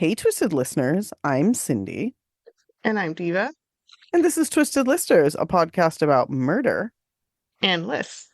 Hey, Twisted listeners, I'm Cindy, And I'm Diva and this is Twisted Listers, a podcast about murder. and Liz.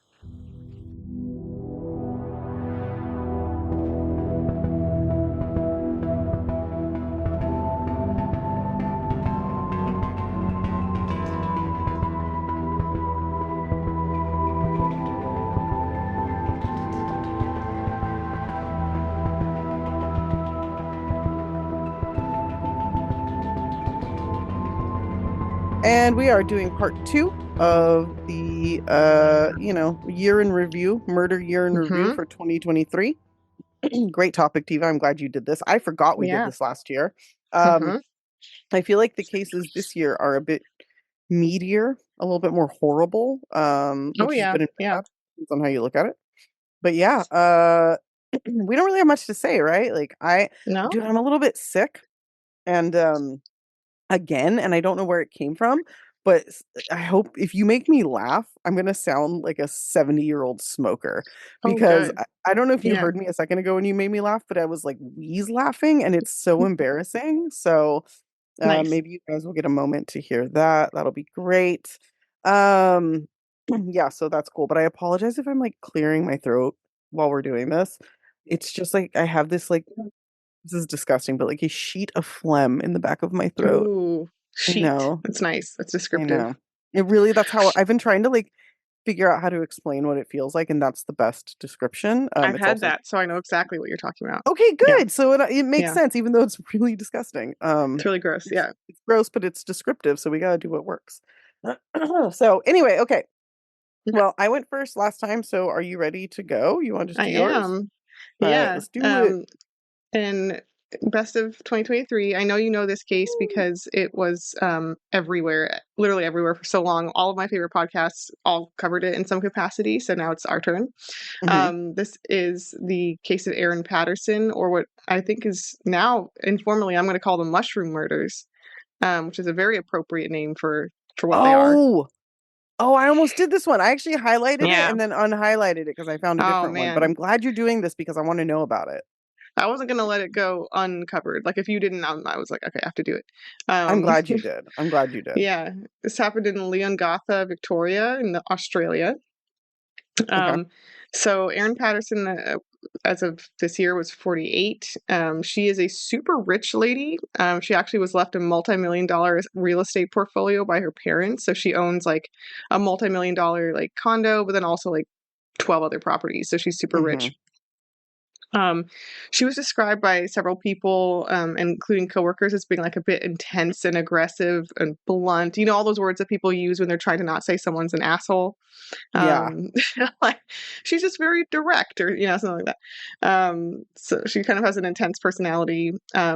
And we are doing part two of the year in review, murder year in review Mm-hmm. for 2023. Great topic, Tiva. I'm glad you did this. I forgot we did Yeah. this last year. Um, Mm-hmm. I feel like the cases this year are a bit meatier, a little bit more horrible, Oh which is yeah. good and Yeah. bad, depends on how you look at it. But yeah, we don't really have much to say, right? No? Dude, I'm a little bit sick. And again, and I don't know where it came from, but I hope if you make me laugh, I'm gonna sound like a 70-year-old smoker Oh because good. I don't know if you Yeah. heard me a second ago when you made me laugh, but I was like wheeze laughing and it's so embarrassing. So Nice. maybe you guys will get a moment to hear that. That'll be great. Um, yeah, so that's cool. But I apologize if I'm like clearing my throat while we're doing this. It's just like I have this like this is disgusting, but like a sheet of phlegm in the back of my throat. Ooh, I sheet. know. That's nice. That's I descriptive. know. It really, that's how I've been trying to like figure out how to explain what it feels like, and that's the best description. I've It's had also that, so I know exactly what you're talking about. okay, Yeah. good. So it makes Yeah. sense, even though it's really disgusting. It's really gross. Yeah. It's gross, but it's descriptive, so we gotta do what works. So anyway, okay. Okay. Well, I went first last time, so are you ready to go? You want to just I do yours? am. All right, Yeah. let's do it. And best of 2023. I know you know this case because it was everywhere, literally everywhere for so long. All of my favorite podcasts all covered it in some capacity. So now it's our turn. Hmm. This is the case of Erin Patterson, or what I think is now informally I'm going to call the mushroom murders, which is a very appropriate name for what they are. Oh, oh, I almost did this one. I actually highlighted it Yeah. and then unhighlighted it because I found a Oh different one. But man. I'm glad you're doing this because I want to know about it. I wasn't gonna let it go uncovered. Like if you didn't, I was like, okay, I have to do it. I'm Um, glad you did. I'm glad you did. Yeah, this happened in Leongatha, Victoria, in Australia. Okay. Um, so Erin Patterson, as of this year, was 48. She is a super rich lady. She actually was left a multi-million-dollar real estate portfolio by her parents. So she owns like a multi-million-dollar like condo, but then also like 12 other properties. So she's super Hmm. rich. Um, she was described by several people, including coworkers, as being like a bit intense and aggressive and blunt. You know, all those words that people use when they're trying to not say someone's an asshole. Yeah. Um, like she's just very direct, or something like that. So she kind of has an intense personality.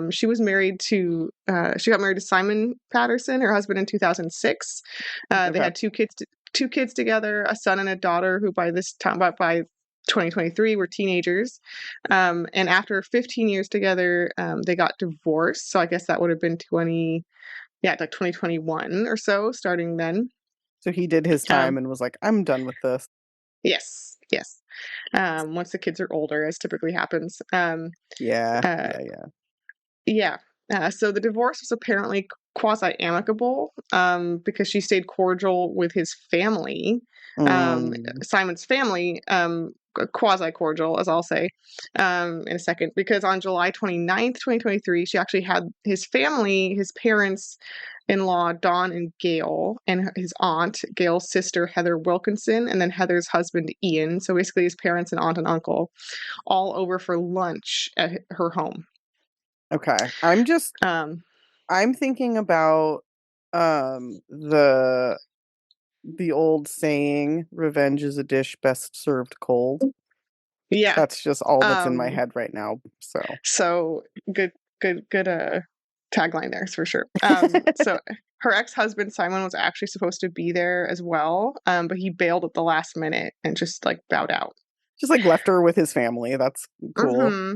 She got married to Simon Patterson, her husband, in 2006. They Okay. had two kids together, a son and a daughter, who by this time, by 2023, were teenagers. And after 15 years together, they got divorced. So I guess that would have been like 2021 or so, starting then. So he did his Um, time and was like, I'm done with this. yes, yes. Once the kids are older, as typically happens. Yeah. Uh, Yeah. Yeah. yeah. So the divorce was apparently quasi amicable, because she stayed cordial with his family, Mm, Simon's family, quasi cordial, as I'll say, in a second, because on July 29th, 2023, she actually had his family, his parents in law, Dawn and Gail, and his aunt, Gail's sister, Heather Wilkinson, and then Heather's husband, Ian. So basically, his parents and aunt and uncle all over for lunch at her home. okay. Um, I'm thinking about the old saying, revenge is a dish best served cold. yeah. That's just all that's in my Um, head right now. So so good, good tagline there for sure. So her ex-husband Simon was actually supposed to be there as well, but he bailed at the last minute and just like bowed out. just like left her with his family. That's cool. Hmm.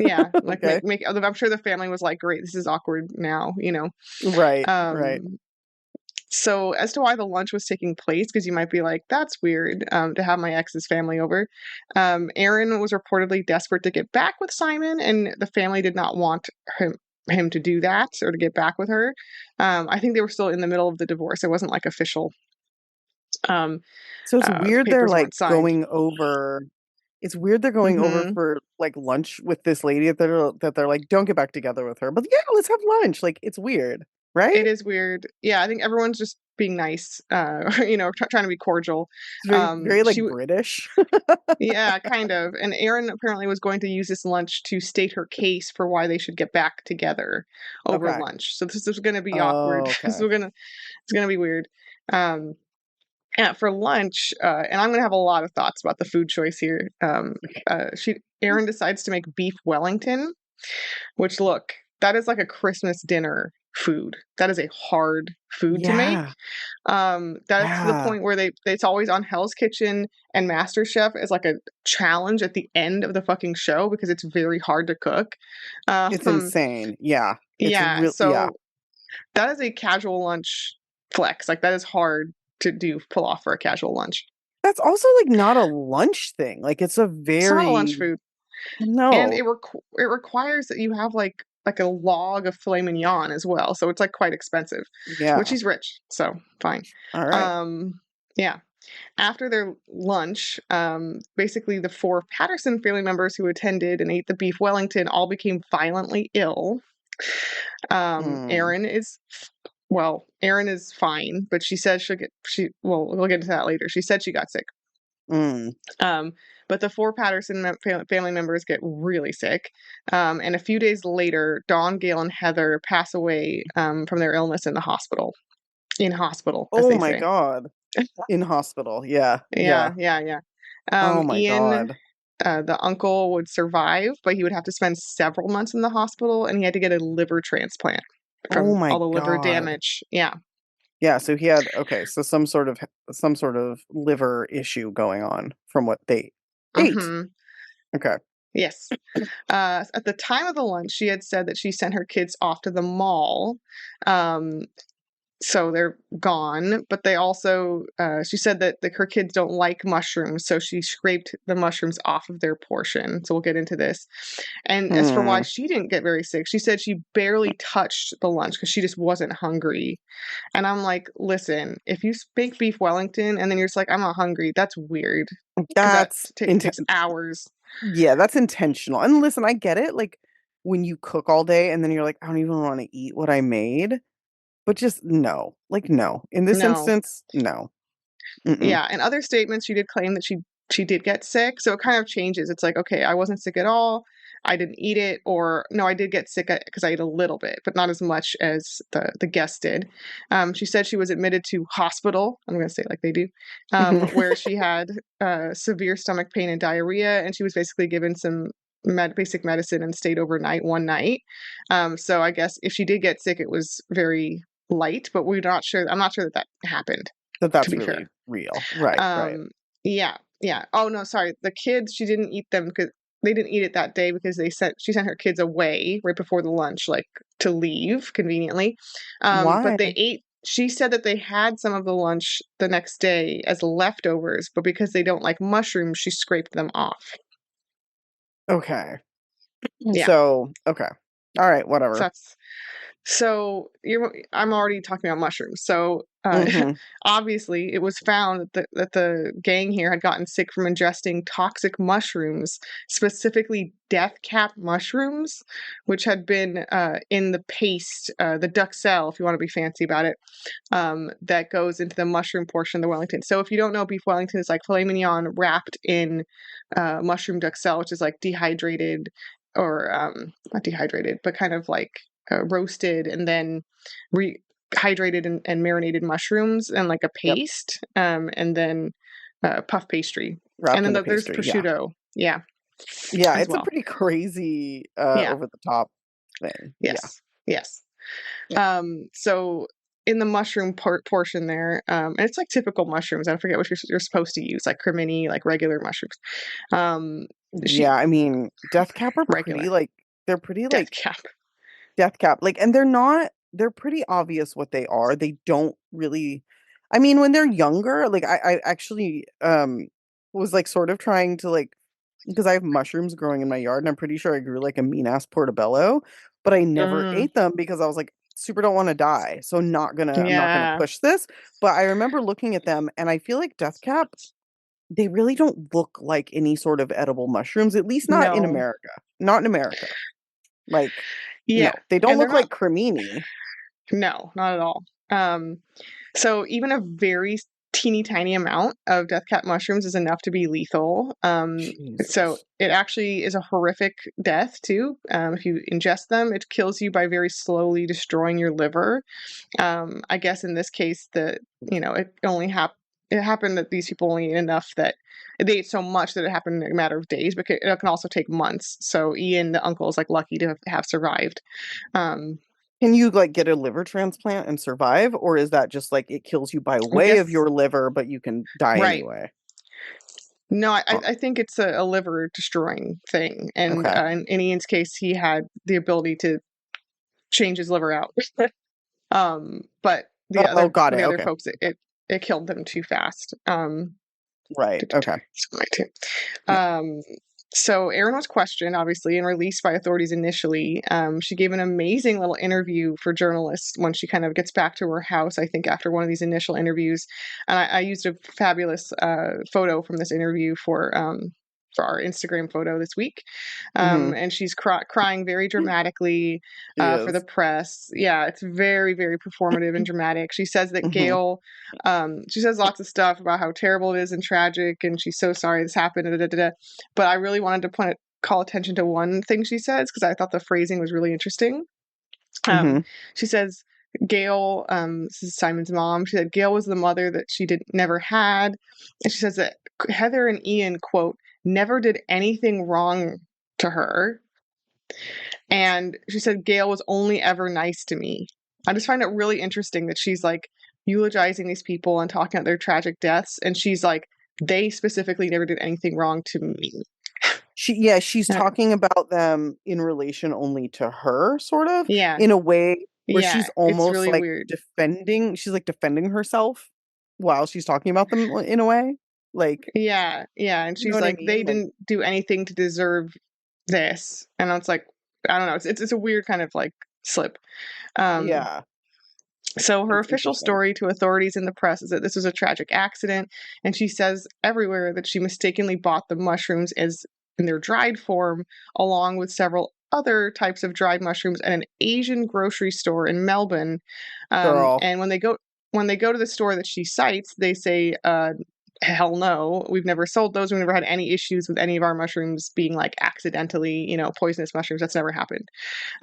Yeah, like Okay. I'm sure the family was like, "Great, this is awkward now." Right. Right. Um, so as to why the lunch was taking place, because you might be like, "That's weird, to have my ex's family over." Erin was reportedly desperate to get back with Simon, and the family did not want him. him to do that or to get back with her. I think they were still in the middle of the divorce. It wasn't like official. Um, So it's weird they're Papers like weren't signed. going over it's weird they're going over Hmm. for like lunch with this lady that they're like, don't get back together with her. But yeah, let's have lunch. Like it's weird, right? It is weird. Yeah, I think everyone's just being nice, trying to be cordial. It's very, very She like British. Yeah, kind of. And Erin apparently was going to use this lunch to state her case for why they should get back together over Okay. lunch. So this is going to be awkward. Oh, okay. It's gonna be weird. Um, yeah, for lunch, and I'm gonna have a lot of thoughts about the food choice here. She Erin decides to make beef Wellington, which look, that is like a Christmas dinner food. That is a hard food to make. Yeah. That's to the Yeah. point where it's always on Hell's Kitchen and MasterChef as like a challenge at the end of the fucking show because it's very hard to cook. It's Um, insane. Yeah. It's yeah, real. Yeah. so that is a casual lunch flex. Like that is hard to pull off for a casual lunch. That's also like not a lunch thing. Like it's a It's not a lunch very food, and no. it requires that you have like a log of filet mignon as well. So it's like quite expensive, which Yeah. he's rich, so fine. All right. Um, yeah. After their lunch, basically the four Patterson family members who attended and ate the beef Wellington all became violently ill. Mm, Erin is Erin is fine, but she says we'll get into that later. She said she got sick. mm. Um, but the four Patterson family members get really sick. And a few days later, Dawn, Gail, and Heather pass away from their illness in the hospital. In hospital, as Oh they my say. God. In hospital. Yeah. Yeah, Yeah. yeah, yeah. Oh my Ian, God. the uncle, would survive, but he would have to spend several months in the hospital, and he had to get a liver transplant Oh from my all the liver God. damage. Yeah. Yeah, so he had okay, so some sort of liver issue going on from what they ate. Hmm. Okay. Yes. At the time of the lunch, she had said that she sent her kids off to the mall. Um, so they're gone, but they also she said that her kids don't like mushrooms, so she scraped the mushrooms off of their portion. So we'll get into this. And as for why Hmm. she didn't get very sick, she said she barely touched the lunch because she just wasn't hungry. And I'm like, listen, if you make beef Wellington and then you're just like, I'm not hungry, that's weird because that That's takes hours. yeah, that's intentional. And listen, I get it. Like when you cook all day and then you're like, I don't even want to eat what I made, but just no. Like no. In this No. instance, no. Mm-mm. Yeah, in other statements, she did claim that she did get sick, so it kind of changes. It's like, okay, I wasn't sick at all. I didn't eat it, or no, I did get sick because I ate a little bit, but not as much as the guest did. She said she was admitted to hospital. I'm going to say it like they do, where she had severe stomach pain and diarrhea, and she was basically given some basic medicine and stayed overnight one night. So I guess if she did get sick, it was very light, but we're not sure. I'm not sure that happened. That To that's be fair. really real. Right, right. Yeah, yeah. Oh no, sorry. The kids, she didn't eat them because they didn't eat it that day because she sent her kids away right before the lunch, like to leave conveniently. But Why? they ate. She said that they had some of the lunch the next day as leftovers, but because they don't like mushrooms, she scraped them off. Okay. Yeah, So, okay. All right, so whatever. that's I'm already talking about mushrooms. So Mhm. obviously, it was found that the gang here had gotten sick from ingesting toxic mushrooms, specifically death cap mushrooms, which had been in the paste, the duxelle, if you want to be fancy about it, that goes into the mushroom portion of the Wellington. So if you don't know, beef Wellington is like filet mignon wrapped in mushroom duxelle, which is like dehydrated or not dehydrated, but kind of like roasted and then rehydrated and marinated mushrooms and like a Yep. paste, and then puff pastry, and Wrapped then in the there's pastry. Yeah. prosciutto, yeah, Yeah, as it's a well. pretty crazy Yeah. over the top thing. Yeah. Yes. Yes. So in the mushroom portion there, and it's like typical mushrooms. I forget what you're supposed to use, like cremini, like regular mushrooms. Um, Yeah, she I mean, Death Cap are regular pretty like they're pretty death like cap. Death Cap. Like and they're pretty obvious what they are. They don't really I mean, when they're younger, like I actually was like sort of trying to like because I have mushrooms growing in my yard and I'm pretty sure I grew like a mean ass portobello. but I never Mm, ate them because I was like, super don't want to die. So I'm not gonna yeah. push this. But I remember looking at them and I feel like death cap, they really don't look like any sort of edible mushrooms, at least not in No. America. Not in America. Like, no, Yeah. they don't And they're look not, like cremini. no, not at all. So even a very teeny tiny amount of death cap mushrooms is enough to be lethal. So Jesus. it actually is a horrific death too. If you ingest them, it kills you by very slowly destroying your liver. I guess in this case, it happened that these people only ate enough that they ate so much that it happened in a matter of days, but it can also take months. So Ian, the uncle, is like lucky to have survived. Um, Can you like get a liver transplant and survive, or is that just like it kills you by I way of guess your liver, but you can die right. anyway? No, Huh. I think it's a liver destroying thing, and Okay. in Ian's case, he had the ability to change his liver out. But Oh, got the it. other Okay. folks, it killed them too fast. Right. Okay. Yeah. Um, so Erin was questioned, obviously, and released by authorities initially. She gave an amazing little interview for journalists when she kind of gets back to her house, I think, after one of these initial interviews. And I used a fabulous photo from this interview for our Instagram photo this week. Hmm. And she's crying very dramatically She for the is. press. Yeah, it's very, very performative and dramatic. She says that Hmm. Gail, she says lots of stuff about how terrible it is and tragic, and she's so sorry this happened. Da, da, da, da. But I really wanted to call attention to one thing she says because I thought the phrasing was really interesting. Um, Hmm. she says Gail, this is Simon's mom. She said Gail was the mother that she never had, and she says that Heather and Ian quote never did anything wrong to her, and she said Gail was only ever nice to me. I just find it really interesting that she's like eulogizing these people and talking about their tragic deaths, and she's like, they specifically never did anything wrong to me. She's talking about them in relation only to her, sort of, Yeah, in a way where yeah, she's it's almost really like weird. she's like defending herself while she's talking about them in a way. Like, Yeah, yeah, and you know she's what I like, mean? they Like, didn't do anything to deserve this, and it's like, I don't know, it's a weird kind of like slip. Um, yeah, so her it's official interesting. story to authorities in the press is that this was a tragic accident, and she says everywhere that she mistakenly bought the mushrooms as in their dried form, along with several other types of dried mushrooms at an Asian grocery store in Melbourne. Girl. And when they go to the store that she cites, they say, hell no, we've never sold those. We've never had any issues with any of our mushrooms being like accidentally, poisonous mushrooms. That's never happened.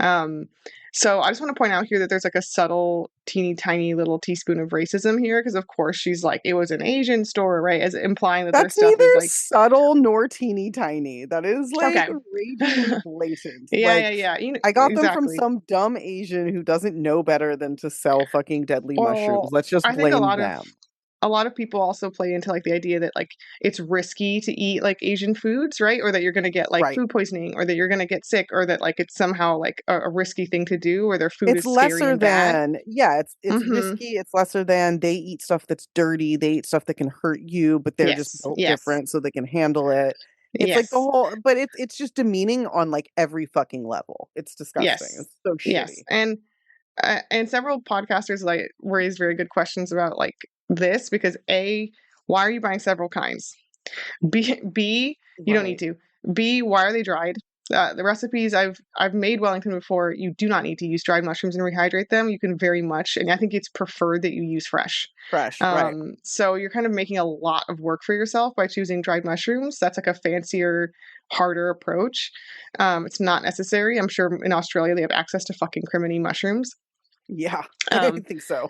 Um, so I just want to point out here that there's like a subtle, teeny tiny little teaspoon of racism here, because of course she's like, it was an Asian store, right? As implying that their That's stuff neither is like, subtle nor teeny tiny. That is like okay. ragingly blatant. Yeah, Like, yeah. I got them from Exactly. some dumb Asian who doesn't know better than to sell fucking deadly mushrooms. Well, Let's just I think blame them. a lot of people also play into like the idea that like it's risky to eat like Asian foods, right? Or that you're going to get like Right. food poisoning, or that you're going to get sick, or that like it's somehow like a risky thing to do, or their food It's is scary lesser and bad. than, yeah, it's Mm-hmm. risky, it's lesser than they eat stuff that's dirty, they eat stuff that can hurt you, but they're just Yes. built Yes. different so they can handle it. It's like the Yes. whole, but it's just demeaning on like every fucking level. It's disgusting. Yes. It's so Yes. shitty. And several podcasters like raised very good questions about like this because A, why are you buying several kinds? B, you don't need Right. to. B, why are they dried? The recipes I've made Wellington before. You do not need to use dried mushrooms and rehydrate them. You can very much, and I think it's preferred that you use fresh. Fresh, right. So you're kind of making a lot of work for yourself by choosing dried mushrooms. That's like a fancier, harder approach. It's not necessary. I'm sure in Australia they have access to fucking criminy mushrooms. Yeah, I Um, think so.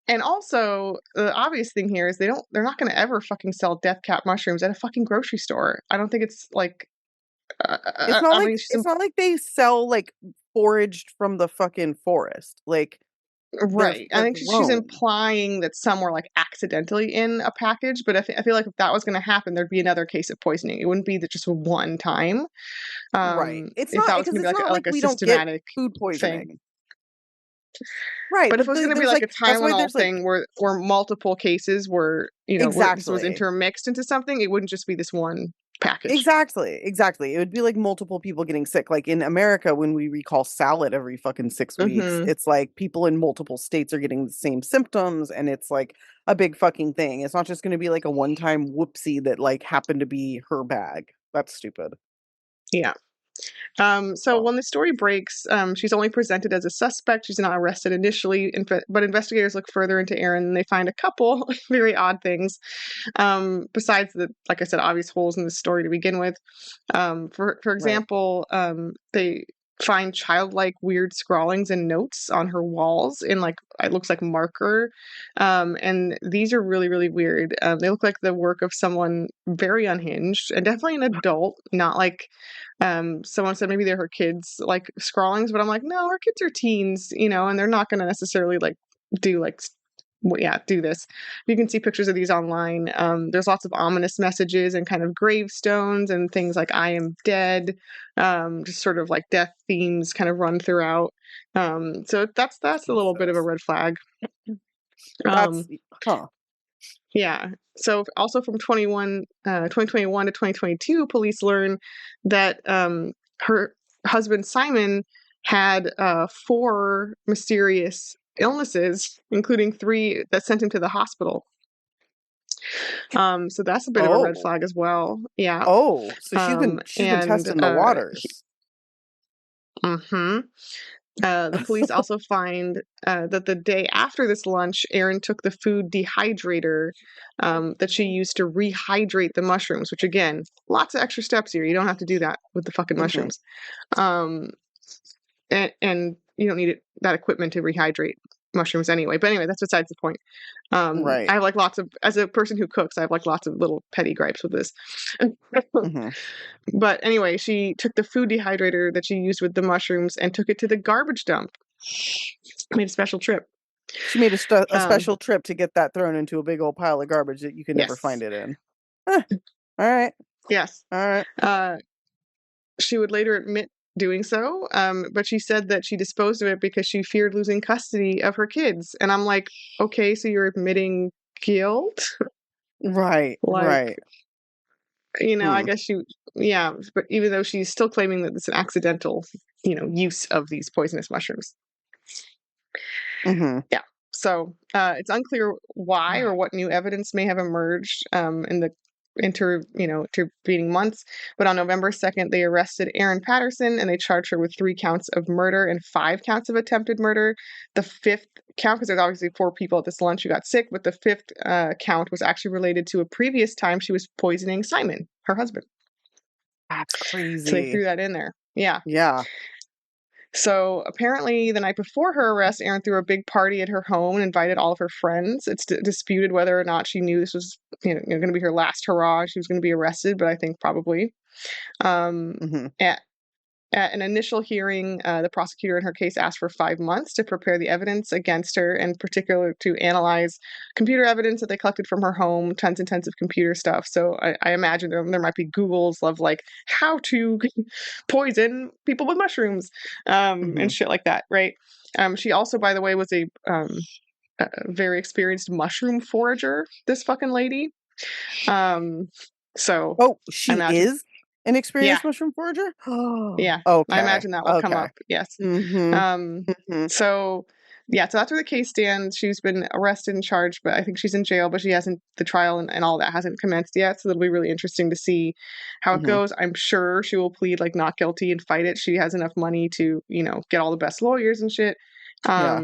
and also, the obvious thing here is they're not going to ever fucking sell death cap mushrooms at a fucking grocery store. I don't think it's like, I mean, It's not like they sell like foraged from the fucking forest. Like right. I they're think she's grown. implying that some were like accidentally in a package, but I feel like if that was going to happen, there'd be another case of poisoning. It wouldn't be that just one time. Right. It's If not that was because going to be it's not like like a we don't get systematic food thing. poisoning. Right, But if but it was going to be there's like a like that's why Tylenol there's like thing where multiple cases were, where this was exactly. intermixed into something, it wouldn't just be this one package. Exactly. It would be like multiple people getting sick. Like in America, when we recall salad every fucking 6 weeks, Mm-hmm. it's like people in multiple states are getting the same symptoms, and it's like a big fucking thing. It's not just going to be like a one-time whoopsie that like happened to be her bag. That's stupid. Yeah. So Oh, when the story breaks, she's only presented as a suspect. She's not arrested initially, but investigators look further into Erin and they find a couple very odd things. Besides the, like I said, obvious holes in the story to begin with. For right. example, they find childlike weird scrawlings and notes on her walls in like it looks like marker, and these are really really weird. They look like the work of someone very unhinged and definitely an adult, not like someone said maybe they're her kids like scrawlings, but I'm like, no, her kids are teens, and they're not going to necessarily like do like do this. You can see pictures of these online. There's lots of ominous messages and kind of gravestones and things like I am dead, just sort of like death themes kind of run throughout. So that's a little bit of a Jesus. red flag. That's Um, huh. yeah. So also from 2021 to 2022, police learn that her husband Simon had four mysterious illnesses, including three that sent him to the hospital. So that's a bit of a red Oh. flag as well. Yeah. Oh, so she's been And testing the waters. mhm. The police also find that the day after this lunch, Erin took the food dehydrator that she used to rehydrate the mushrooms, which again, lots of extra steps here. You don't have to do that with the fucking Hmm. mushrooms. Um, and you don't need that equipment to rehydrate mushrooms anyway. But anyway, that's besides the point. I Right. have like as a person who cooks, I have like lots of little petty gripes with this. Hmm. But anyway, she took the food dehydrator that she used with the mushrooms and took it to the garbage dump. Made a special trip. She made a Um, special trip to get that thrown into a big old pile of garbage that you can never find yes, it in. Huh. All right. yes. All right. Uh, she would later admit doing so, but she said that she disposed of it because she feared losing custody of her kids. And I'm like, okay, so you're admitting guilt? Right. Like, Right. I Hmm. guess yeah, but even though she's still claiming that it's an accidental, use of these poisonous mushrooms. Hmm. Yeah. So it's unclear why or what new evidence may have emerged in the intervening months. But on November 2nd, they arrested Erin Patterson and they charged her with 3 counts of murder and 5 counts of attempted murder. The fifth count, because there's obviously 4 people at this lunch who got sick, but the fifth count was actually related to a previous time she was poisoning Simon, her husband. That's So they crazy. threw that in there. Yeah. Yeah. So apparently, the night before her arrest, Erin threw a big party at her home and invited all of her friends. It's disputed whether or not she knew this was, going to be her last hurrah. She was going to be arrested, but I think probably. Um, Hmm. at, at an initial hearing, the prosecutor in her case asked for 5 months to prepare the evidence against her, in particular to analyze computer evidence that they collected from her home, tons and tons of computer stuff. So I imagine there might be Googles of like how to poison people with mushrooms, Hmm. and shit like that, right? She also, by the way, was a very experienced mushroom forager. This fucking lady. Um, so Oh, I she imagine, is an yeah, experienced mushroom forager? yeah, I Okay. imagine that will come Okay. up. Yes. Hmm. Um, Hmm. so yeah, so that's where the case stands. She's been arrested and charged, but I think she's in jail, but she hasn't, the trial and all that hasn't commenced yet. So it'll be really interesting to see how it Hmm. goes. I'm sure she will plead like not guilty and fight it. She has enough money to, get all the best lawyers and shit. Yeah.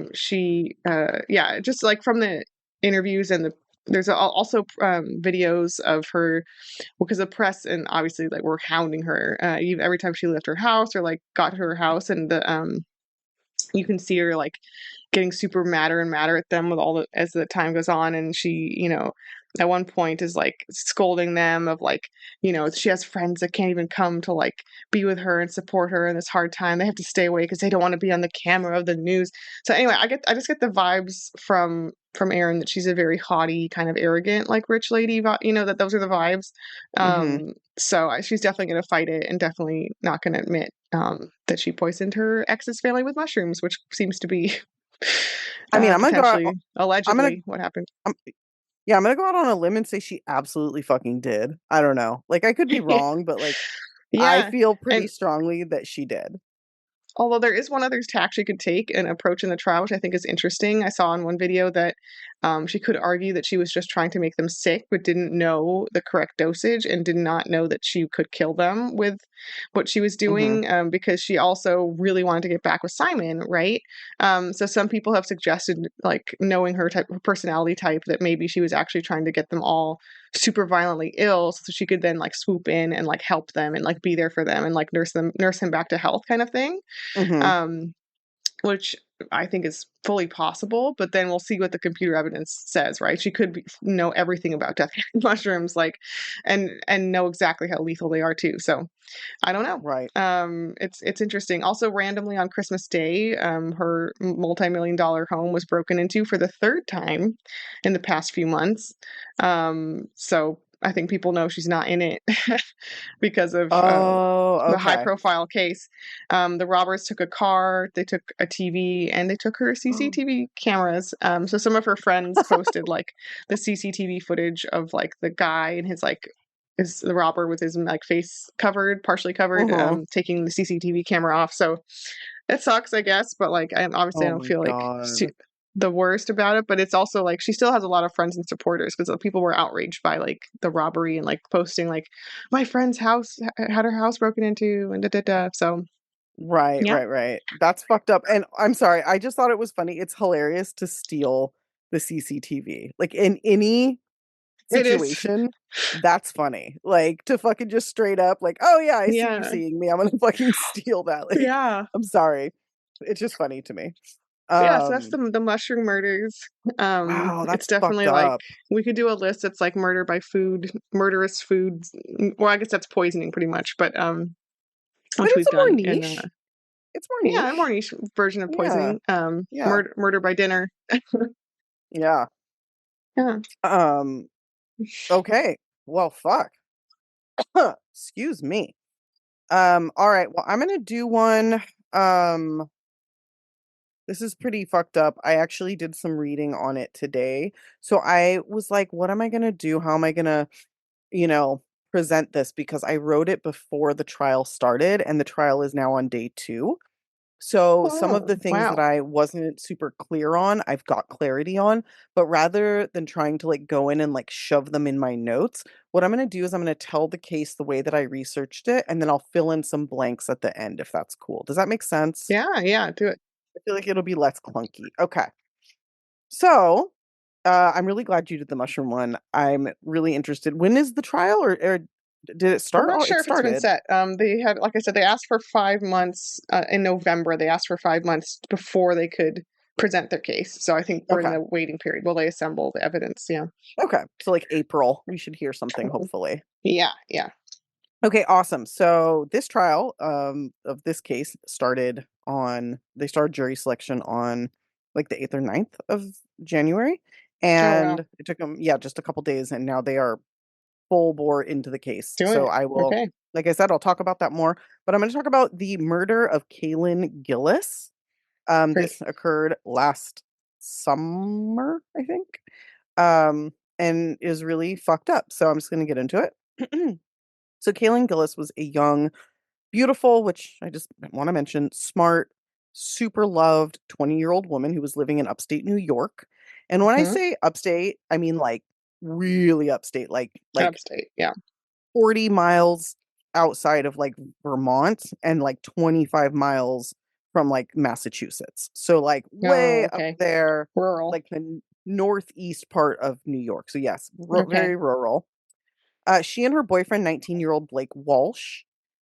Yeah, just like from the interviews and there's also videos of her, because the press and obviously like were hounding her every time she left her house or like got to her house, and you can see her like getting super madder and madder at them with as the time goes on, and she at one point is like scolding them of like, she has friends that can't even come to like be with her and support her in this hard time. They have to stay away because they don't want to be on the camera of the news. So anyway, I just get the vibes from Erin that she's a very haughty, kind of arrogant, like rich lady. That those are the vibes. Hmm. So she's definitely going to fight it and definitely not going to admit that she poisoned her ex's family with mushrooms, which seems to be I mean, I'm gonna go. potentially, I'm gonna. allegedly, what happened. Yeah, I'm gonna go out on a limb and say she absolutely fucking did. I don't know. Like, I could be wrong, but like, I Yeah. feel pretty And strongly that she did. although there is one other tack she could take and approach in the trial, which I think is interesting. I saw in one video that she could argue that she was just trying to make them sick, but didn't know the correct dosage and did not know that she could kill them with what she was Hmm. doing, because she also really wanted to get back with Simon, right? So some people have suggested, like knowing her personality type, that maybe she was actually trying to get them all super violently ill so she could then like swoop in and like help them and like be there for them and like nurse him back to health kind of thing, Hmm. um, which I think is fully possible. But then we'll see what the computer evidence says, right? She could know everything about death mushrooms, like, and know exactly how lethal they are too. So I don't know. Right. It's interesting. Also, randomly on Christmas Day, her multi-million-dollar home was broken into for the third time in the past few months. So I think people know she's not in it because of Oh, the okay. high-profile case. The robbers took a car, they took a TV, and they took her CCTV cameras. So some of her friends posted like the CCTV footage of like the guy and his like is the robber with his like face covered, partially covered, Uh-huh. taking the CCTV camera off. So it sucks, I guess, but like I obviously I Oh don't my feel like God. the worst about it, but it's also like she still has a lot of friends and supporters because people were outraged by like the robbery and like posting like my friend's house had her house broken into and da da da. So Right, yeah, right, right. That's fucked up. And I'm sorry, I just thought it was funny. It's hilarious to steal the CCTV. Like in any it is. situation, that's funny. Like to fucking just straight up like, "Oh yeah, I see you Yeah, seeing me. I'm gonna fucking steal that." Like, yeah. I'm sorry. It's just funny to me. Yeah, so that's Um, the mushroom murders. wow, It's that's fucked definitely like up. we could do a list that's like murder by food, murderous foods. Well, I guess that's poisoning pretty much, but But which it's we've a more done in niche. It's more yeah, a more niche. niche version of Yeah. poisoning. Yeah. Murder by dinner. Yeah. Yeah. Um, okay. Well, fuck. Excuse me. All right. Well, I'm gonna do one. Um, this is pretty fucked up. I actually did some reading on it today. So I was like, what am I gonna do? How am I gonna, you know, present this? Because I wrote it before the trial started, and the trial is now on day 2. So some of Oh, the things that wow. I wasn't super clear on, I've got clarity on, but rather than trying to like go in and like shove them in my notes, what I'm going to do is I'm going to tell the case the way that I researched it, and then I'll fill in some blanks at the end if that's cool. Does that make sense? Yeah, yeah, do it. I feel like it'll be less clunky. Okay. So, I'm really glad you did the mushroom one. I'm really interested. When is the trial or did it I'm start? not Oh, sure it if it's been started. set. They had, like I said, they asked for 5 months in November. They asked for 5 months before they could present their case. So I think we're in Okay. the waiting period while they assemble the evidence. Yeah. Okay. So like April, we should hear something hopefully. Yeah, yeah. Okay, awesome. So this trial of this case started on they started jury selection on like the 8th or 9th of January. Oh, wow. And it took them, yeah, just a couple days, and now they are full bore into the case. Doing So it. I will, Okay, like I said, I'll talk about that more. But I'm going to talk about the murder of Kaylin Gillis. great. This occurred last summer, I think. Um, and is really fucked up. So I'm just going to get into it. So Kaylin Gillis was a young, beautiful, which I just want to mention, smart, super loved 20-year-old woman who was living in upstate New York. And when I Hmm. say upstate, I mean like really upstate, like Upstate. Yeah. 40 miles outside of like Vermont and like 25 miles from like Massachusetts. So like Oh, way up okay. there, Rural. like the northeast part of New York. So yes, Okay. very rural. She and her boyfriend, 19-year-old Blake Walsh,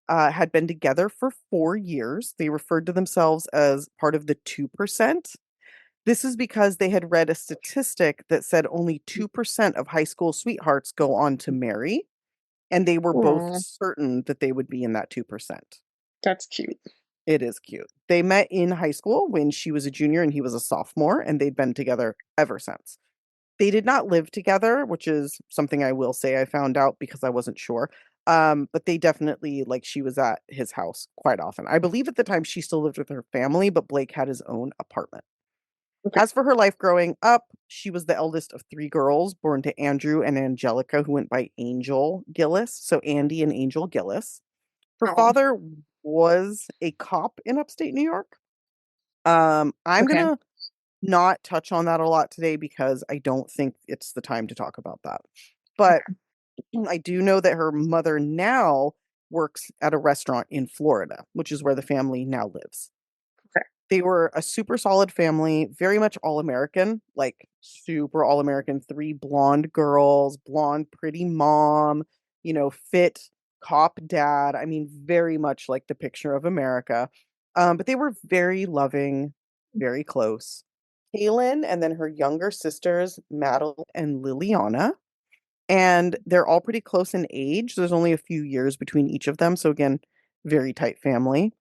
had been together for 4 years. They referred to themselves as part of the 2%. This is because they had read a statistic that said only 2% of high school sweethearts go on to marry, and they were both Oh, certain that they would be in that 2%. that's cute. It is cute. They met in high school when she was a junior and he was a sophomore, and they'd been together ever since. They did not live together, which is something I will say I found out because I wasn't sure. But they definitely like she was at his house quite often. I believe at the time she still lived with her family, but Blake had his own apartment. Okay. As for her life growing up, she was the eldest of three girls born to Andrew and Angelica, who went by Angel Gillis. So Andy and Angel Gillis. Her Oh, father was a cop in upstate New York. I'm okay. gonna not touch on that a lot today because I don't think it's the time to talk about that. But Okay. I do know that her mother now works at a restaurant in Florida, which is where the family now lives. Okay. They were a super solid family, very much all American, like super all American. Three blonde girls, blonde, pretty mom, fit cop dad. I mean, very much like the picture of America. But they were very loving, very close. Kaylin and then her younger sisters, Madeline and Liliana. And they're all pretty close in age. There's only a few years between each of them. So, again, very tight family.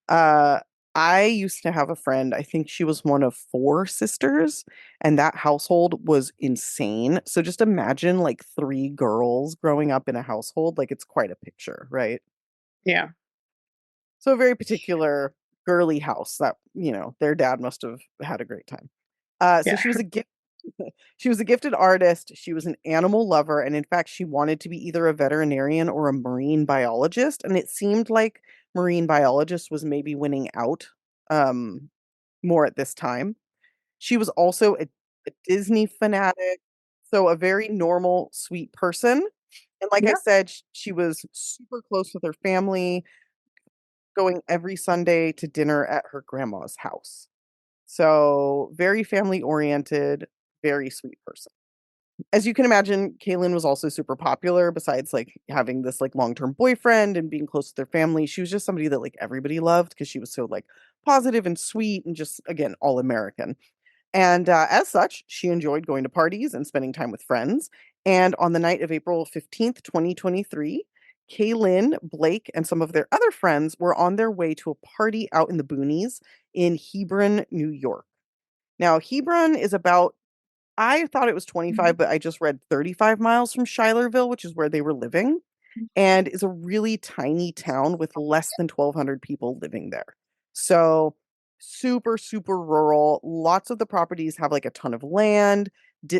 Uh, I used to have a friend, I think she was one of four sisters, and that household was insane. So just imagine like three girls growing up in a household, like it's quite a picture, right? Yeah. So a very particular girly house that, their dad must have had a great time. So Yeah. she was a gift she was a gifted artist, she was an animal lover, and in fact she wanted to be either a veterinarian or a marine biologist, and it seemed like marine biologist was maybe winning out um more at this time. She was also a Disney fanatic, so a very normal, sweet person. And like I Yeah. said, she was super close with her family, going every Sunday to dinner at her grandma's house. So, very family oriented, very sweet person. As you can imagine, Kaylin was also super popular besides like having this like long-term boyfriend and being close to their family. She was just somebody that like everybody loved because she was so like positive and sweet and just again all American. And as such, she enjoyed going to parties and spending time with friends. And on the night of April 15th, 2023, Kaylin, Blake, and some of their other friends were on their way to a party out in the boonies in Hebron, New York. Now, Hebron is about, I thought it was 25, but I just read 35 miles from Schuylerville, which is where they were living, and is a really tiny town with less than 1,200 people living there. So super, super rural. Lots of the properties have like a ton of land,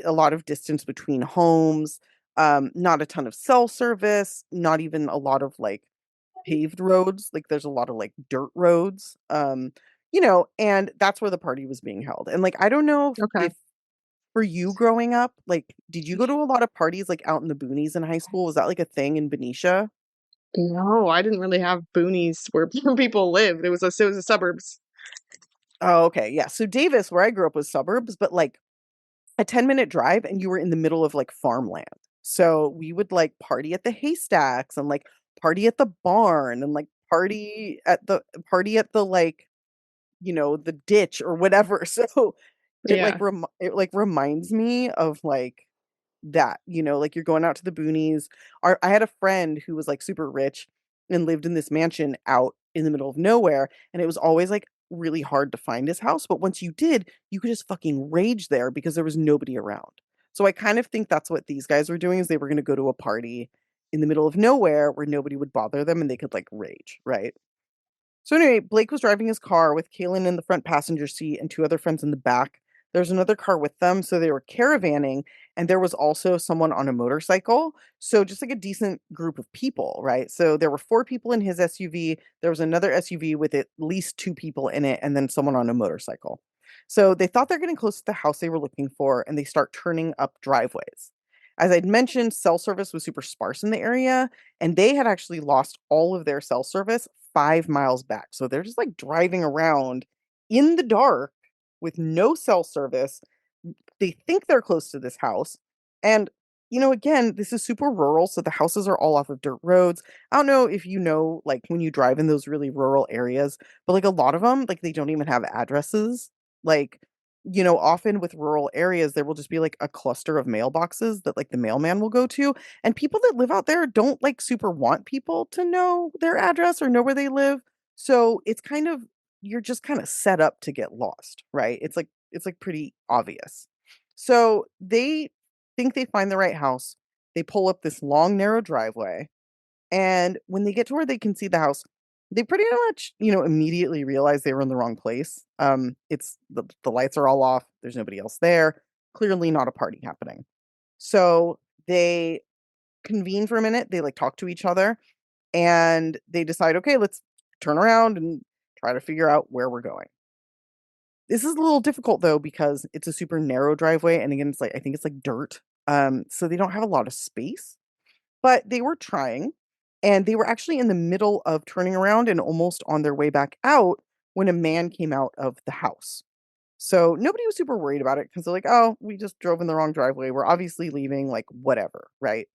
a lot of distance between homes, not a ton of cell service, not even a lot of like paved roads. Like there's a lot of like dirt roads. And that's where the party was being held. And like I don't know Okay. if for you growing up, like, did you go to a lot of parties, like, out in the boonies in high school? Was that, like, a thing in Benicia? No, I didn't really have boonies where people lived. It was the suburbs. Oh, okay, yeah, so Davis, where I grew up, was suburbs, but, like, a 10-minute drive, and you were in the middle of, like, farmland. So, we would, like, party at the haystacks and, like, party at the barn and, like, like, the ditch or whatever. So, Yeah. it, like, reminds me of, like, that, like you're going out to the boonies. I had a friend who was like super rich and lived in this mansion out in the middle of nowhere, and it was always like really hard to find his house. But once you did, you could just fucking rage there because there was nobody around. So I kind of think that's what these guys were doing is they were going to go to a party in the middle of nowhere where nobody would bother them and they could like rage, right? So anyway, Blake was driving his car with Kaylin in the front passenger seat and two other friends in the back. There's another car with them, so they were caravanning, and there was also someone on a motorcycle. So just like a decent group of people, right? So there were four people in his SUV. There was another SUV with at least two people in it, and then someone on a motorcycle. So they thought they're getting close to the house they were looking for, and they start turning up driveways. As I'd mentioned, cell service was super sparse in the area, and they had actually lost all of their cell service 5 miles back. So they're just like driving around in the dark with no cell service. They think they're close to this house. And, again, this is super rural. So the houses are all off of dirt roads. I don't know if you know, like when you drive in those really rural areas, but like a lot of them, like they don't even have addresses. Like, often with rural areas, there will just be like a cluster of mailboxes that like the mailman will go to. And people that live out there don't like super want people to know their address or know where they live. So it's kind of, you're just kind of set up to get lost, right? It's like pretty obvious. So they think they find the right house. They pull up this long, narrow driveway. And when they get to where they can see the house, They pretty much, immediately realized they were in the wrong place. It's the lights are all off. There's nobody else there. Clearly not a party happening. So they convene for a minute. They like talk to each other and they decide, okay, let's turn around and try to figure out where we're going. This is a little difficult though because it's a super narrow driveway, and again, it's like I think it's like dirt. So they don't have a lot of space, but they were trying, and they were actually in the middle of turning around and almost on their way back out when a man came out of the house. So nobody was super worried about it because they're like, oh, we just drove in the wrong driveway. We're obviously leaving, like whatever, right?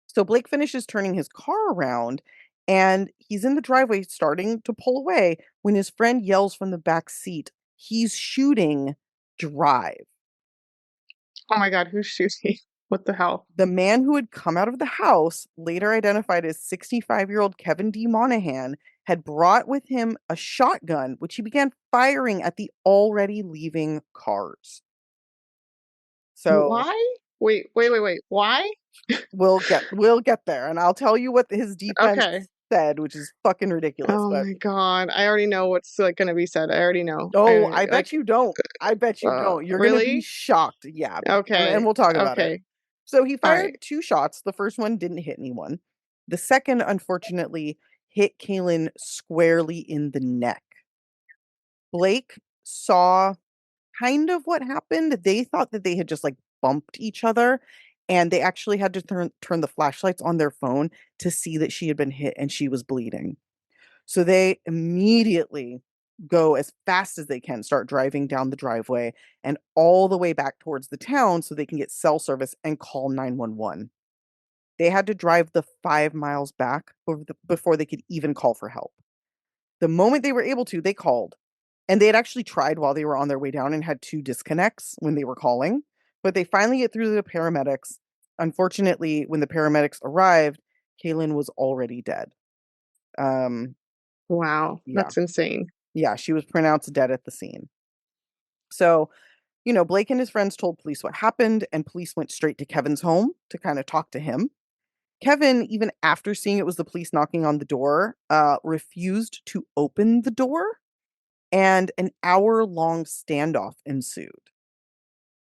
So Blake finishes turning his car around and he's in the driveway starting to pull away when his friend yells from the back seat, he's shooting, drive. Oh my God, who's shooting? What the hell? The man who had come out of the house, later identified as 65-year-old Kevin D. Monahan, had brought with him a shotgun, which he began firing at the already leaving cars. So Why? Wait. Why? we'll get there, and I'll tell you what his defense Okay. said, which is fucking ridiculous. Oh But my God. I already know what's like gonna be said. I already know. oh, I I like bet you don't. I bet you don't. You're gonna be really? shocked. Yeah, and Okay. we'll talk about it. Okay. So he All fired right. 2 shots. The first one didn't hit anyone. The second, unfortunately, hit Kaylin squarely in the neck. Blake saw kind of what happened. They thought that they had just like bumped each other, and they actually had to turn the flashlights on their phone to see that she had been hit and she was bleeding. So they immediately go as fast as they can, start driving down the driveway and all the way back towards the town so they can get cell service and call 911. They had to drive the 5 miles back before they could even call for help. The moment they were able to, they called. And they had actually tried while they were on their way down and had 2 disconnects when they were calling, but they finally get through to the paramedics. Unfortunately, when the paramedics arrived, Kaylin was already dead. Um, Wow. yeah. That's insane. Yeah, she was pronounced dead at the scene. So, Blake and his friends told police what happened, and police went straight to Kevin's home to kind of talk to him. Kevin, even after seeing it was the police knocking on the door, refused to open the door, and an hour-long standoff ensued.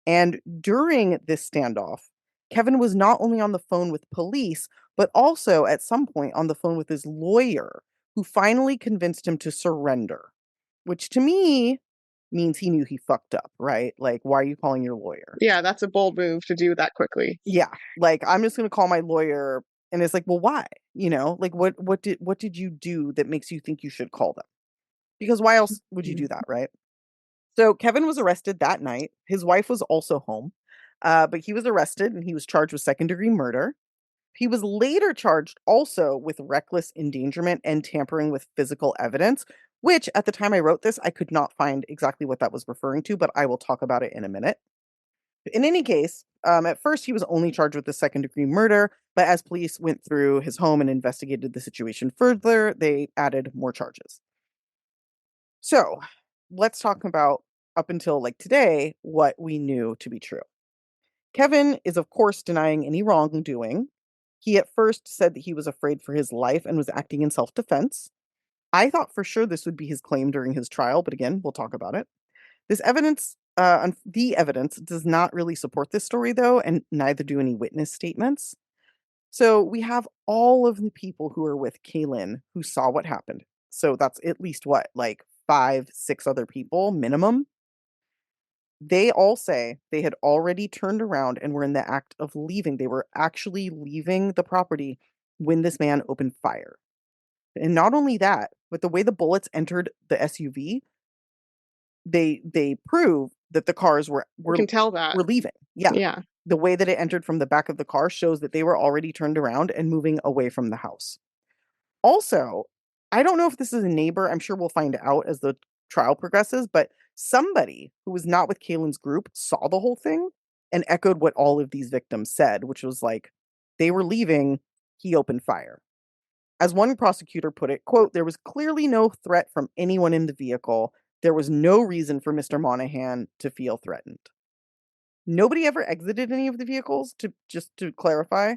And during this standoff, Kevin was not only on the phone with police, but also at some point on the phone with his lawyer, who finally convinced him to surrender, which to me means he knew he fucked up, right? Like, why are you calling your lawyer? Yeah, that's a bold move to do that quickly. Yeah, like I'm just gonna call my lawyer, and it's like, well, why? Like what did you do that makes you think you should call them? Because why else would you do Mm. that, right? So Kevin was arrested that night. His wife was also home, but he was arrested and he was charged with second-degree murder. He was later charged also with reckless endangerment and tampering with physical evidence, which at the time I wrote this, I could not find exactly what that was referring to, but I will talk about it in a minute. In any case, at first he was only charged with the second-degree murder, but as police went through his home and investigated the situation further, they added more charges. So let's talk about up until like today what we knew to be true. Kevin is, of course, denying any wrongdoing. He at first said that he was afraid for his life and was acting in self defense. I thought for sure this would be his claim during his trial, but again, we'll talk about it. The evidence does not really support this story, though, and neither do any witness statements. So we have all of the people who are with Kaylin who saw what happened. So that's at least what, like 5, 6 other people minimum. They all say they had already turned around and were in the act of leaving. They were actually leaving the property when this man opened fire. And not only that, but the way the bullets entered the SUV, they prove that the cars were You were can tell that. were leaving. Yeah. Yeah. The way that it entered from the back of the car shows that they were already turned around and moving away from the house. Also, I don't know if this is a neighbor. I'm sure we'll find out as the trial progresses, but somebody who was not with Kaylin's group saw the whole thing and echoed what all of these victims said, which was like, they were leaving, he opened fire. As one prosecutor put it, quote, there was clearly no threat from anyone in the vehicle. There was no reason for Mr. Monahan to feel threatened. Nobody ever exited any of the vehicles, to just to clarify,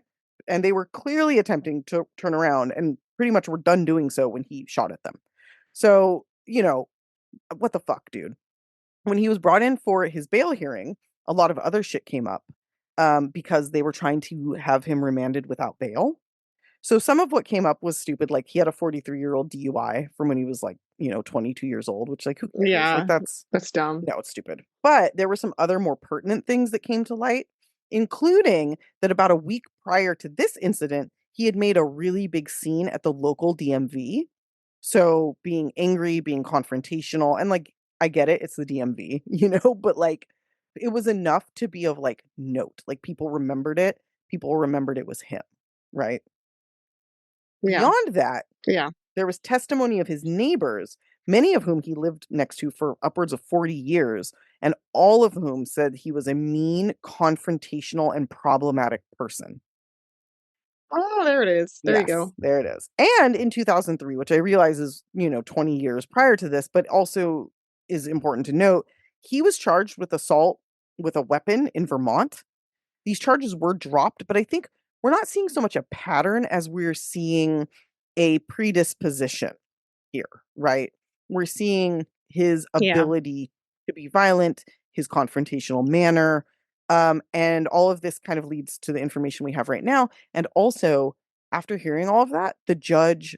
and they were clearly attempting to turn around and pretty much were done doing so when he shot at them. So, you know, what the fuck, dude? When he was brought in for his bail hearing, a lot of other shit came up because they were trying to have him remanded without bail. So some of what came up was stupid. Like he had a 43-year-old DUI from when he was like, 22 years old, which like who cares? Like Yeah, that's that's dumb. no, it's stupid. But there were some other more pertinent things that came to light, including that about a week prior to this incident, he had made a really big scene at the local DMV. So being angry, being confrontational, and like I get it, it's the DMV, but like it was enough to be of like note. Like people remembered it. People remembered it was him, right? Yeah, Beyond that, yeah. there was testimony of his neighbors, many of whom he lived next to for upwards of 40 years, and all of whom said he was a mean, confrontational, and problematic person. Oh, there it is. There you Yes, go. there it is. And in 2003, which I realize is, 20 years prior to this, but also is important to note, he was charged with assault with a weapon in Vermont. These charges were dropped, but I think we're not seeing so much a pattern as we're seeing a predisposition here, right? We're seeing his Yeah. ability to be violent, his confrontational manner, and all of this kind of leads to the information we have right now. And also, after hearing all of that, the judge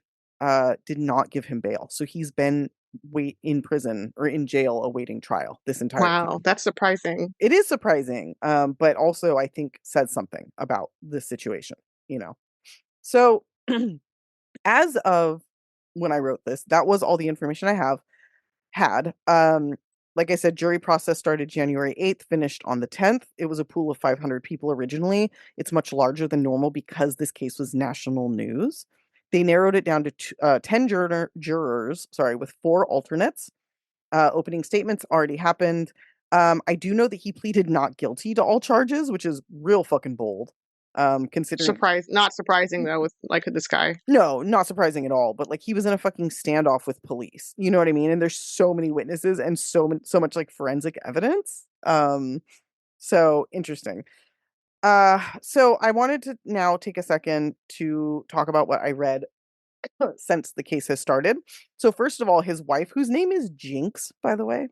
did not give him bail, so he's been wait in prison or in jail awaiting trial this entire Wow, time. that's surprising. It is surprising, but also I think says something about the situation, you know. So as of when I wrote this, that was all the information I have had. Like I said, jury process started January 8th, finished on the 10th. It was a pool of 500 people originally. It's much larger than normal because this case was national news. They narrowed it down to 10 jurors, sorry, with 4 alternates. Opening statements already happened. I do know that he pleaded not guilty to all charges, which is real fucking bold. Considering Not surprising though with like this guy. no, not surprising at all, but like he was in a fucking standoff with police. You know what I mean? And there's so many witnesses and so much like forensic evidence. So interesting. So I wanted to now take a second to talk about what I read since the case has started. So first of all, his wife, whose name is Jinx, by the way,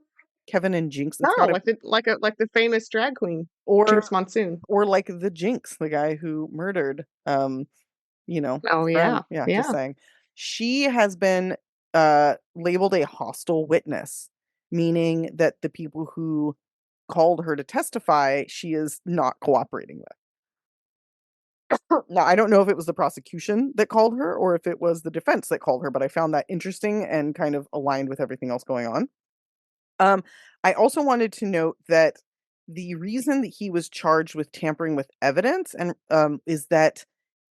Kevin and Jinx. It's No, got a like the famous drag queen, or Jinx Monsoon. or like the Jinx, the guy who murdered Oh friend. yeah. Yeah, just Yeah. saying. She has been labeled a hostile witness, meaning that the people who called her to testify, she is not cooperating with. Now, I don't know if it was the prosecution that called her or if it was the defense that called her, but I found that interesting and kind of aligned with everything else going on. Um, I also wanted to note that the reason that he was charged with tampering with evidence and is that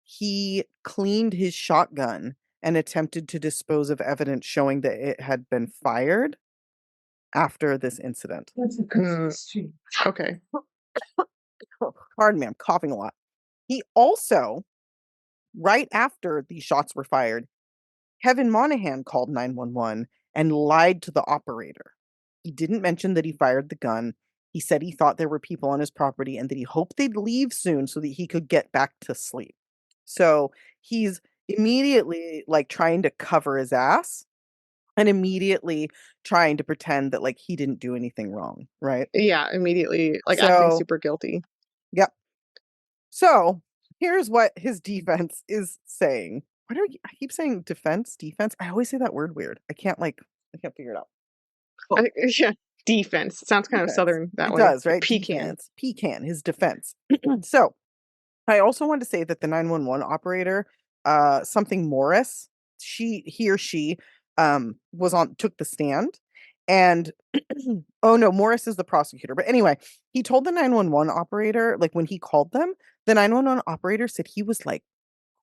he cleaned his shotgun and attempted to dispose of evidence showing that it had been fired after this incident. Okay. Pardon me, I'm coughing a lot. He also, right after these shots were fired, Kevin Monahan called 911 and lied to the operator. He didn't mention that he fired the gun. He said he thought there were people on his property and that he hoped they'd leave soon so that he could get back to sleep. So he's immediately like trying to cover his ass and immediately trying to pretend that like he didn't do anything wrong, right? Yeah, immediately like acting So, super guilty. yep. So, here's what his defense is saying. Why do I keep saying defense? Defense? I always say that word weird. I can't figure it out. I Oh, think yeah, defense. It sounds kind of defense. southern that It way. does, right? Pecan. Defense. Pecan, his defense. So, I also wanted to say that the 911 operator, something Morris, he or she was on took the stand and oh no, Morris is the prosecutor. But anyway, he told the 911 operator, like when he called them, the 911 operator said he was like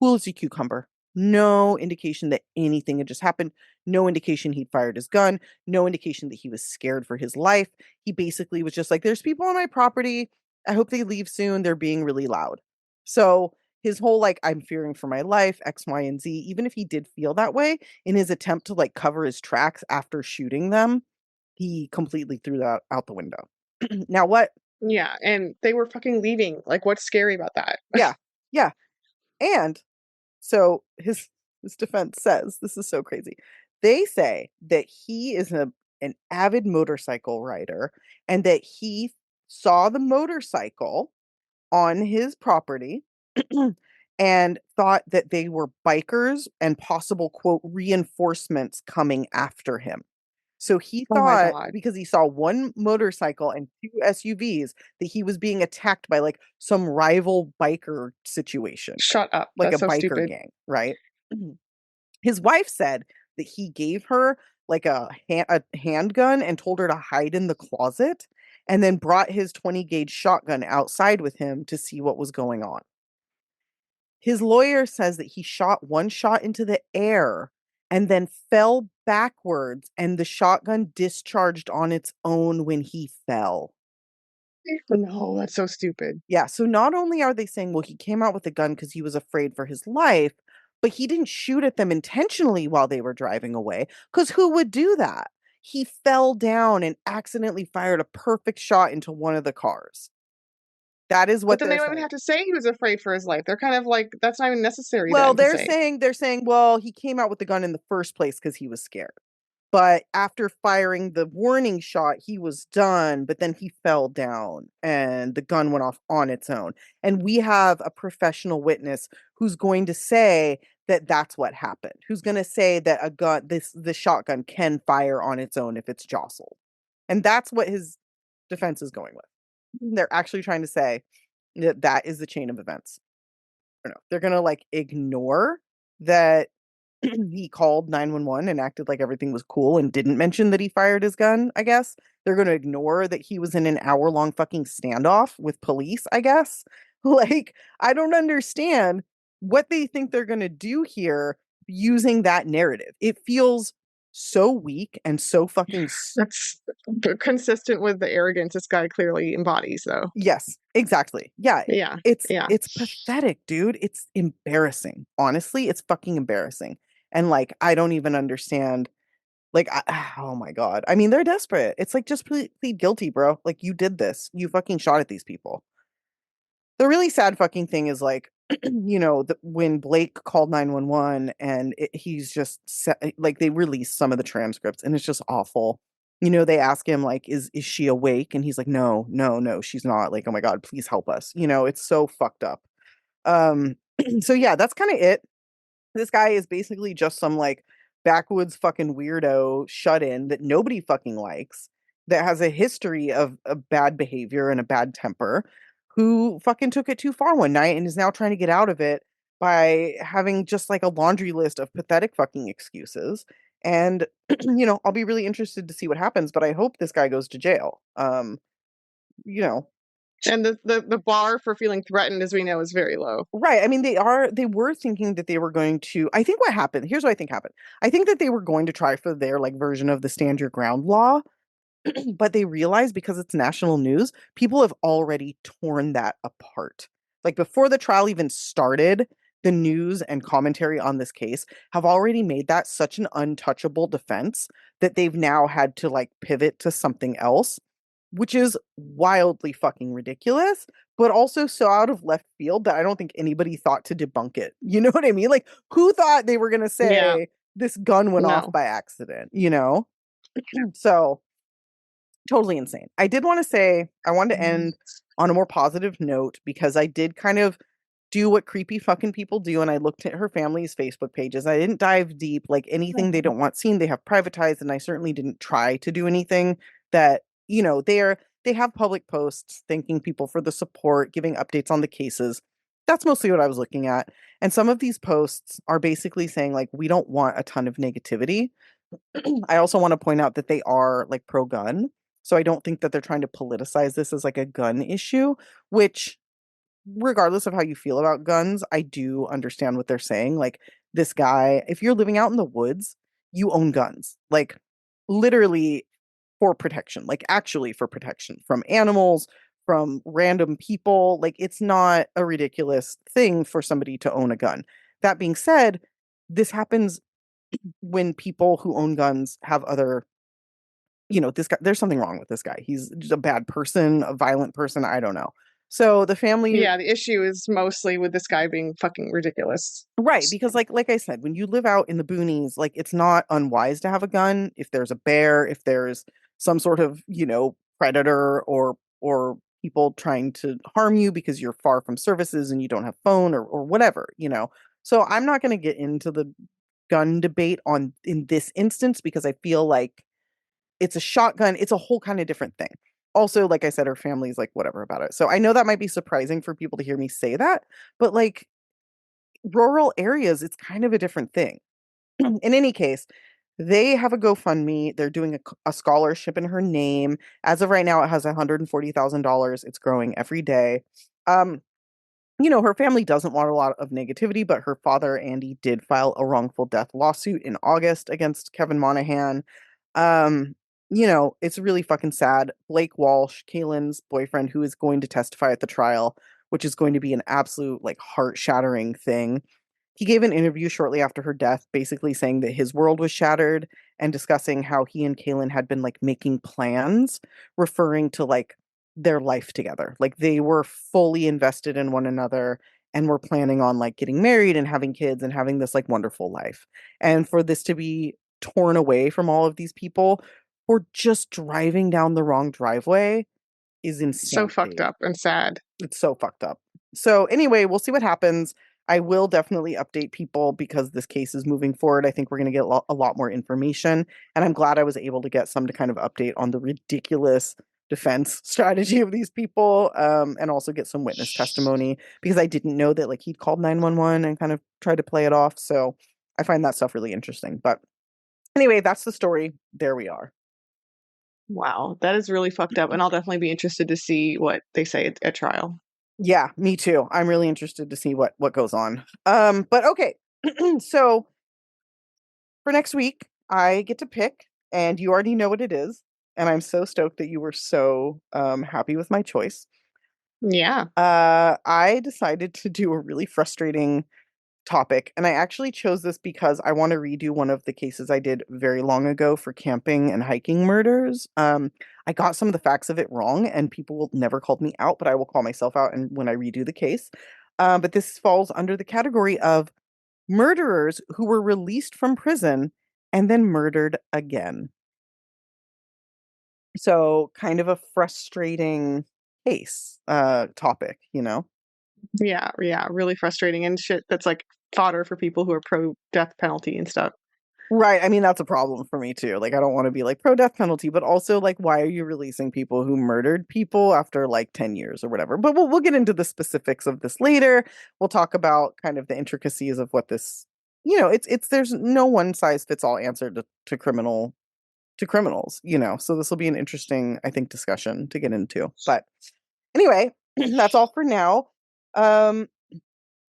cool as a cucumber. No indication that anything had just happened. No indication he'd fired his gun. No indication that he was scared for his life. He basically was just like, there's people on my property. I hope they leave soon. They're being really loud. So his whole like, I'm fearing for my life, X, Y, and Z, even if he did feel that way, in his attempt to like cover his tracks after shooting them, he completely threw that out the window. Now, what? Yeah, and they were fucking leaving. Like, what's scary about that? Yeah. Yeah. And so his this defense says, this is so crazy. They say that he is an avid motorcycle rider and that he saw the motorcycle on his property and thought that they were bikers and possible, quote, reinforcements coming after him. So he Oh my thought God. because he saw one motorcycle and two SUVs that he was being attacked by like some rival biker situation, Shut up. like a That's so biker stupid. gang, right? His wife said that he gave her like a handgun and told her to hide in the closet and then brought his 20 gauge shotgun outside with him to see what was going on. His lawyer says that he shot one shot into the air and then fell backwards, and the shotgun discharged on its own when he fell. No, that's so stupid. Yeah, so not only are they saying, well, he came out with a gun because he was afraid for his life, but he didn't shoot at them intentionally while they were driving away, because who would do that? He fell down and accidentally fired a perfect shot into one of the cars. That is But what then they they're don't even saying. have to say he was afraid for his life. They're kind of like, that's not even necessary Well, then to they're say. saying they're saying, well, he came out with the gun in the first place because he was scared. But after firing the warning shot, he was done, but then he fell down and the gun went off on its own. And we have a professional witness who's going to say that that's what happened. Who's going to say that a gun the shotgun can fire on its own if it's jostled. And that's what his defense is going with. They're actually trying to say that that is the chain of events. I don't know. They're going to like ignore that he called 911 and acted like everything was cool and didn't mention that he fired his gun, I guess. They're going to ignore that he was in an hour-long fucking standoff with police, I guess. Like, I don't understand what they think they're going to do here using that narrative. It feels so weak and so fucking That's consistent with the arrogance this guy clearly embodies, though. yes, exactly. Yeah. Yeah. Yeah. It's pathetic, dude. It's embarrassing. Honestly, it's fucking embarrassing. And like I don't even understand. Like, oh my God. I mean, they're desperate. It's like, just plead guilty, bro. Like, you did this. You fucking shot at these people. The really sad fucking thing is like, when Blake called 911 and he's just like, they released some of the transcripts and it's just awful. They ask him, like, is she awake? And he's like, no, no, no, she's not. Like, oh my God, please help us. It's so fucked up. Um, so yeah, that's kind of it. This guy is basically just some like backwoods fucking weirdo shut in that nobody fucking likes, that has a history of a bad behavior and a bad temper, who fucking took it too far one night and is now trying to get out of it by having just like a laundry list of pathetic fucking excuses. And I'll be really interested to see what happens, but I hope this guy goes to jail. You know, And the bar for feeling threatened, as we know, is very low. Right. I mean, they were thinking that they were going to, I think what happened, here's what I think happened. I think that they were going to try for their like version of the stand your ground law, but they realized because it's national news, people have already torn that apart. Like before the trial even started, the news and commentary on this case have already made that such an untouchable defense that they've now had to like pivot to something else, which is wildly fucking ridiculous, but also so out of left field that I don't think anybody thought to debunk it. You know what I mean? Like, who thought they were going to Yeah. say this gun went off No. by accident? So totally insane. I did want to say, I wanted to end on a more positive note because I did kind of do what creepy fucking people do. And I looked at her family's Facebook pages. I didn't dive deep, like anything they don't want seen, they have privatized. And I certainly didn't try to do anything that, they have public posts thanking people for the support, giving updates on the cases. That's mostly what I was looking at. And some of these posts are basically saying, like, we don't want a ton of negativity. I also want to point out that they are like pro gun. So I don't think that they're trying to politicize this as like a gun issue, which regardless of how you feel about guns, I do understand what they're saying. Like this guy, if you're living out in the woods, you own guns. Like literally for protection, like actually for protection from animals, from random people. Like it's not a ridiculous thing for somebody to own a gun. That being said, this happens when people who own guns have other, this guy, there's something wrong with this guy. He's just a bad person, a violent person. I don't know. So the family, Yeah, the issue is mostly with this guy being fucking ridiculous. right, because like I said, when you live out in the boonies, like it's not unwise to have a gun if there's a bear, if there's some sort of, predator or people trying to harm you because you're far from services and you don't have phone or whatever. So I'm not going to get into the gun debate on in this instance because I feel like it's a shotgun, it's a whole kind of different thing. Also, like I said, her family's like whatever about it. So I know that might be surprising for people to hear me say that, but like rural areas, it's kind of a different thing. In any case, they have a GoFundMe. They're doing a scholarship in her name. As of right now, it has $140,000. It's growing every day. Um, her family doesn't want a lot of negativity, but her father, Andy, did file a wrongful death lawsuit in August against Kevin Monahan. Um, it's really fucking sad. Blake Walsh, Kaylin's boyfriend, who is going to testify at the trial, which is going to be an absolute like heart-shattering thing. He gave an interview shortly after her death, basically saying that his world was shattered and discussing how he and Kaylin had been like making plans, referring to like their life together. Like they were fully invested in one another and were planning on like getting married and having kids and having this like wonderful life. And for this to be torn away from all of these people for just driving down the wrong driveway is So fucked insanity. up and sad. It's so fucked up. So anyway, we'll see what happens. I will definitely update people because this case is moving forward. I think we're going to get a lot more information. And I'm glad I was able to get some to kind of update on the ridiculous defense strategy of these people, and also get some witness testimony because I didn't know that like he'd called 911 and kind of tried to play it off. So I find that stuff really interesting. But anyway, that's the story. There we are. Wow, that is really fucked up, and I'll definitely be interested to see what they say at trial. Yeah, me too. I'm really interested to see what goes on. But okay. So for next week, I get to pick, and you already know what it is. And I'm so stoked that you were so happy with my choice. Yeah. I decided to do a really frustrating topic, and I actually chose this because I want to redo one of the cases I did very long ago for camping and hiking murders. I got some of the facts of it wrong, and people will never called me out, but I will call myself out and when I redo the case. But this falls under the category of murderers who were released from prison and then murdered again. So kind of a frustrating case topic. Yeah, yeah, really frustrating and shit that's like fodder for people who are pro death penalty and stuff. Right. I mean, that's a problem for me too. Like, I don't want to be like pro death penalty, but also like, why are you releasing people who murdered people after like 10 years or whatever? But we'll get into the specifics of this later. We'll talk about kind of the intricacies of what this, there's no one size fits all answer to criminals. So this will be an interesting, I think, discussion to get into. But anyway, that's all for now. Um,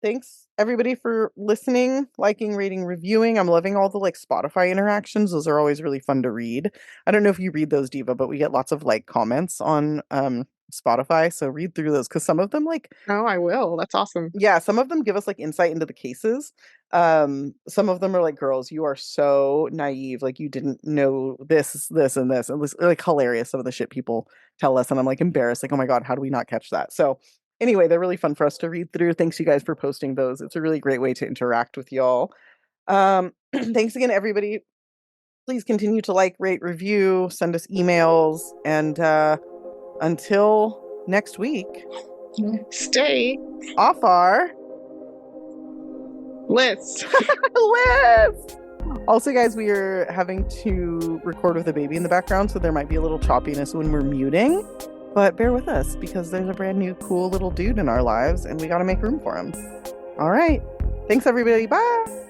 Thanks everybody for listening, liking, rating, reviewing. I'm loving all the like Spotify interactions. Those are always really fun to read. I don't know if you read those, Diva, but we get lots of like comments on Spotify. So read through those because some of them like Oh, I will. That's awesome. yeah, some of them give us like insight into the cases. Some of them are like, girls, you are so naive. Like you didn't know this, and this. And it's like hilarious some of the shit people tell us. And I'm like embarrassed, like, oh my God, how do we not catch that? So anyway, they're really fun for us to read through. Thanks you guys for posting those. It's a really great way to interact with y'all. Thanks again, everybody. Please continue to like, rate, review, send us emails, and until next week, Stay off our list. list. Also, guys, we are having to record with a baby in the background, so there might be a little choppiness when we're muting. But bear with us because there's a brand new cool little dude in our lives and we got to make room for him. All right. Thanks, everybody. Bye.